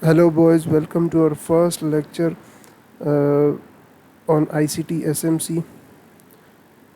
Hello, boys. Welcome to our first lecture on ICT SMC.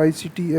ICT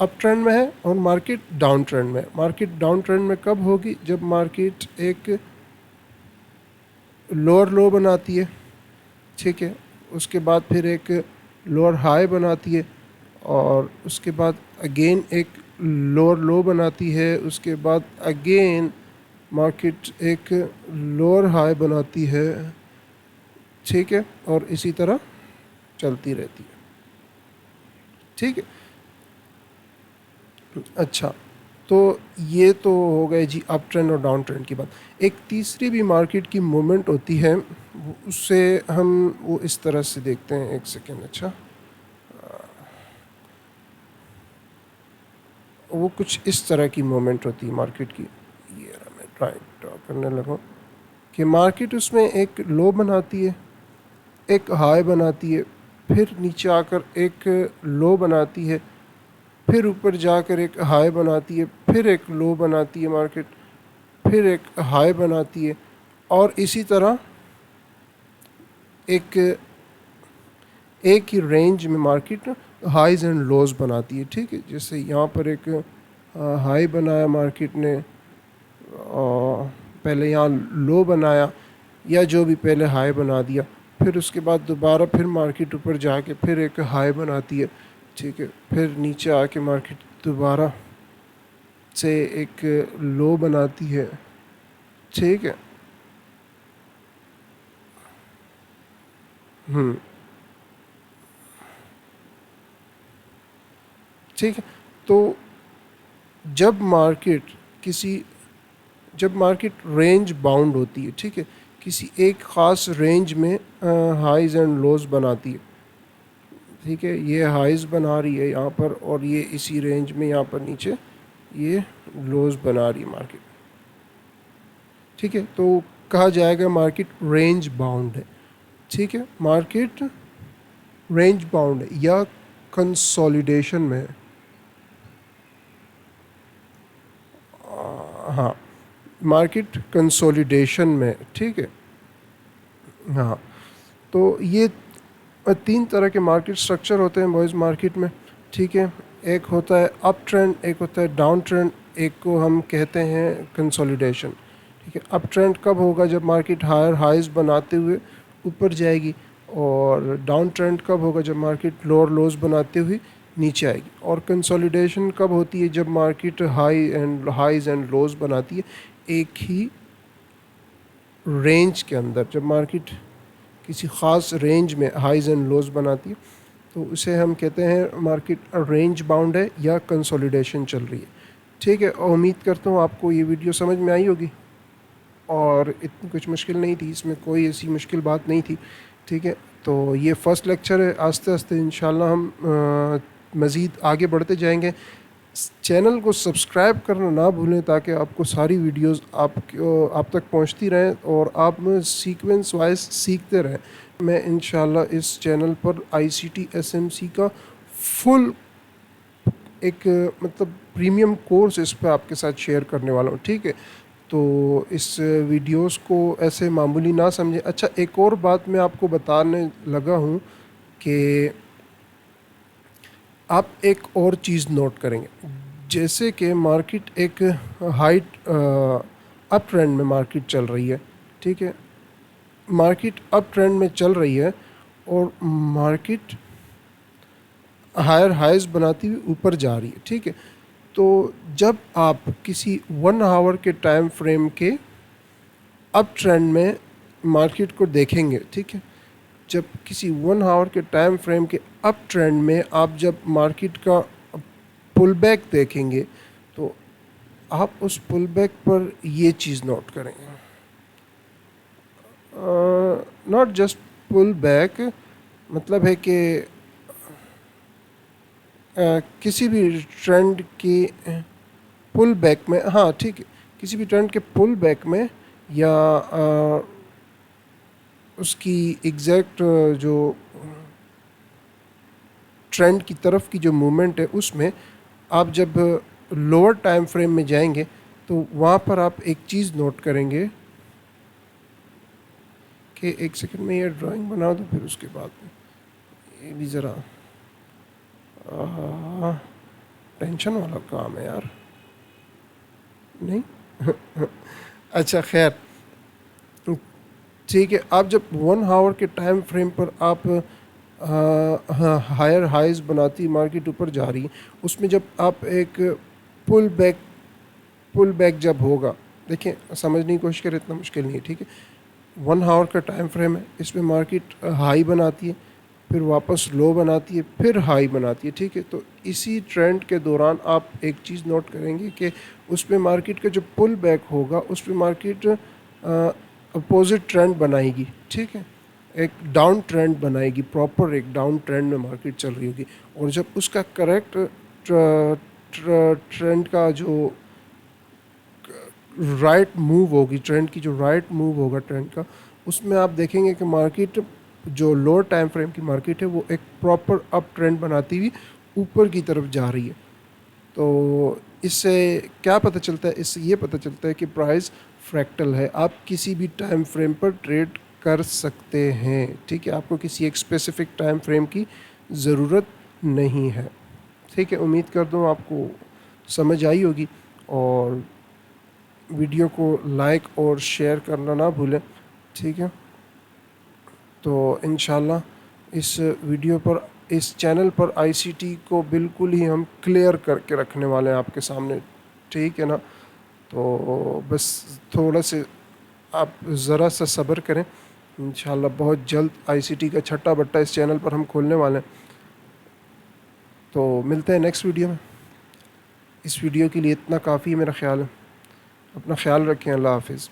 up trend میں ہے اور market down trend میں ہے. Market down trend میں کب ہوگی؟ جب مارکیٹ ایک لوور لو بناتی ہے، ٹھیک ہے، اس کے بعد پھر ایک لوور ہائی بناتی ہے، اور اس کے بعد اگین ایک لوور لو بناتی ہے، اس کے بعد اگین مارکیٹ ایک لوور ہائی بناتی ہے، ٹھیک ہے، اور اسی طرح چلتی رہتی ہے. ٹھیک ہے. اچھا، تو یہ تو ہو گئے جی اپ ٹرینڈ اور ڈاؤن ٹرینڈ کی بات. ایک تیسری بھی مارکیٹ کی مومنٹ ہوتی ہے، اس سے ہم وہ اس طرح سے دیکھتے ہیں. ایک سیکنڈ. اچھا، وہ کچھ اس طرح کی مومنٹ ہوتی ہے مارکیٹ کی. یہ میں رائٹ ڈرا کرنے لگا کہ مارکیٹ اس میں ایک لو بناتی ہے، ایک ہائی بناتی ہے، پھر نیچے آ کر ایک لو بناتی ہے، پھر اوپر جا کر ایک ہائی بناتی ہے، پھر ایک لو بناتی ہے مارکیٹ، پھر ایک ہائی بناتی ہے، اور اسی طرح ایک ہی رینج میں مارکیٹ ہائیز اینڈ لوز بناتی ہے. ٹھیک ہے، جیسے یہاں پر ایک ہائی بنایا مارکیٹ نے، پہلے یہاں لو بنایا یا جو بھی پہلے ہائی بنا دیا، پھر اس کے بعد دوبارہ پھر مارکیٹ اوپر جا کے پھر ایک ہائی بناتی ہے، ٹھیک ہے، پھر نیچے آ کے مارکیٹ دوبارہ سے ایک لو بناتی ہے. ٹھیک ہے. ٹھیک ہے. تو کسی جب مارکیٹ رینج باؤنڈ ہوتی ہے، ٹھیک ہے، کسی ایک خاص رینج میں ہائیز اینڈ لوز بناتی ہے، ٹھیک ہے، یہ ہائیز بنا رہی ہے یہاں پر، اور یہ اسی رینج میں یہاں پر نیچے یہ لوز بنا رہی ہے مارکیٹ. ٹھیک ہے، تو کہا جائے گا مارکیٹ رینج باؤنڈ ہے. ٹھیک ہے، مارکیٹ رینج باؤنڈ ہے یا کنسولیڈیشن میں ہے. ہاں، مارکیٹ کنسولیڈیشن میں. ٹھیک ہے. ہاں، تو یہ تین طرح کے مارکیٹ سٹرکچر ہوتے ہیں بوائز مارکیٹ میں. ٹھیک ہے، ایک ہوتا ہے اپ ٹرینڈ، ایک ہوتا ہے ڈاؤن ٹرینڈ، ایک کو ہم کہتے ہیں کنسولیڈیشن. ٹھیک ہے، اپ ٹرینڈ کب ہوگا؟ جب مارکیٹ ہائر ہائیز بناتے ہوئے اوپر جائے گی. اور ڈاؤن ٹرینڈ کب ہوگا؟ جب مارکیٹ لوور لوز بناتے ہوئے نیچے آئے گی. اور کنسولیڈیشن کب ہوتی ہے؟ جب مارکیٹ ہائیز اینڈ لوز بناتی ہے ایک ہی رینج کے اندر. جب مارکیٹ کسی خاص رینج میں ہائیز اینڈ لوز بناتی ہے تو اسے ہم کہتے ہیں مارکیٹ رینج باؤنڈ ہے یا کنسولیڈیشن چل رہی ہے. ٹھیک ہے، امید کرتا ہوں آپ کو یہ ویڈیو سمجھ میں آئی ہوگی اور اتنی کچھ مشکل نہیں تھی، اس میں کوئی ایسی مشکل بات نہیں تھی. ٹھیک ہے، تو یہ فرسٹ لیکچر ہے. آہستہ آہستہ انشاءاللہ ہم مزید آگے بڑھتے جائیں گے. چینل کو سبسکرائب کرنا نہ بھولیں تاکہ آپ کو ساری ویڈیوز آپ تک پہنچتی رہیں اور آپ سیکوینس وائز سیکھتے رہیں. میں انشاءاللہ اس چینل پر I C T S M C کا فل ایک مطلب پریمیم کورس اس پہ آپ کے ساتھ شیئر کرنے والا ہوں. ٹھیک ہے، تو اس ویڈیوز کو ایسے معمولی نہ سمجھیں. اچھا، ایک اور بات میں آپ کو بتانے لگا ہوں کہ آپ ایک اور چیز نوٹ کریں گے. جیسے کہ مارکیٹ ایک ہائٹ اپ ٹرینڈ میں مارکیٹ چل رہی ہے. ٹھیک ہے، مارکیٹ اپ ٹرینڈ میں چل رہی ہے اور مارکیٹ ہائر ہائیز بناتی ہوئی اوپر جا رہی ہے. ٹھیک ہے، تو جب آپ کسی 1 آور کے ٹائم فریم کے اپ ٹرینڈ میں مارکیٹ کو دیکھیں گے، ٹھیک ہے، جب کسی 1 آور کے ٹائم فریم کے اپ ٹرینڈ میں آپ جب مارکیٹ کا پل بیک دیکھیں گے تو آپ اس پل بیک پر یہ چیز نوٹ کریں گے. ناٹ جسٹ پل بیک، مطلب ہے کہ کسی بھی ٹرینڈ کی پل بیک میں، ہاں ٹھیک ہے، کسی بھی ٹرینڈ کے پل بیک میں یا اس کی ایگزیکٹ جو ٹرینڈ کی طرف کی جو موومنٹ ہے اس میں آپ جب لوور ٹائم فریم میں جائیں گے تو وہاں پر آپ ایک چیز نوٹ کریں گے کہ ایک سیکنڈ میں یہ ڈرائنگ بنا دوں پھر اس کے بعد یہ بھی ذرا ٹینشن والا کام ہے یار. نہیں اچھا خیر ٹھیک ہے. آپ جب 1 آور کے ٹائم فریم پر آپ ہائر ہائز بناتی مارکیٹ اوپر جا رہی ہے, اس میں جب آپ ایک پل بیک جب ہوگا, دیکھیں سمجھنے کی کوشش کریں, اتنا مشکل نہیں ہے, ٹھیک ہے. 1 آور کا ٹائم فریم ہے, اس میں مارکیٹ ہائی بناتی ہے, پھر واپس لو بناتی ہے, پھر ہائی بناتی ہے, ٹھیک ہے. تو اسی ٹرینڈ کے دوران آپ ایک چیز نوٹ کریں گے کہ اس پہ مارکیٹ کا جو پل بیک ہوگا اس پہ مارکیٹ اپوزٹ ٹرینڈ بنائے گی, ٹھیک ہے, ایک ڈاؤن ٹرینڈ بنائے گی, پراپر ایک ڈاؤن ٹرینڈ میں مارکیٹ چل رہی ہوگی. اور جب اس کا کریکٹ ٹرینڈ کا جو رائٹ موو ہوگی, ٹرینڈ کی جو رائٹ موو ہوگا ٹرینڈ کا, اس میں آپ دیکھیں گے کہ مارکیٹ جو لوور ٹائم فریم کی مارکیٹ ہے وہ ایک پراپر اپ ٹرینڈ بناتی ہوئی اوپر کی طرف جا رہی ہے. تو اس سے کیا پتہ چلتا ہے؟ اس سے یہ پتہ چلتا ہے کہ پرائز فریکٹل ہے, آپ کسی بھی ٹائم فریم پر ٹریڈ کر سکتے ہیں, ٹھیک ہے. آپ کو کسی ایک اسپیسیفک ٹائم فریم کی ضرورت نہیں ہے, ٹھیک ہے. امید کرتا ہوں آپ کو سمجھ آئی ہوگی, اور ویڈیو کو لائک اور شیئر کرنا نہ بھولیں, ٹھیک ہے. تو انشاءاللہ اس ویڈیو پر, اس چینل پر آئی سی ٹی کو بالکل ہی ہم کلیئر کر کے رکھنے والے ہیں آپ کے سامنے, ٹھیک ہے نا. تو بس تھوڑا سے آپ ذرا سا صبر کریں, انشاءاللہ بہت جلد آئی سی ٹی کا چھٹا بٹا اس چینل پر ہم کھولنے والے ہیں. تو ملتے ہیں نیکسٹ ویڈیو میں. اس ویڈیو کے لیے اتنا کافی ہے میرا خیال ہے. اپنا خیال رکھیں, اللہ حافظ.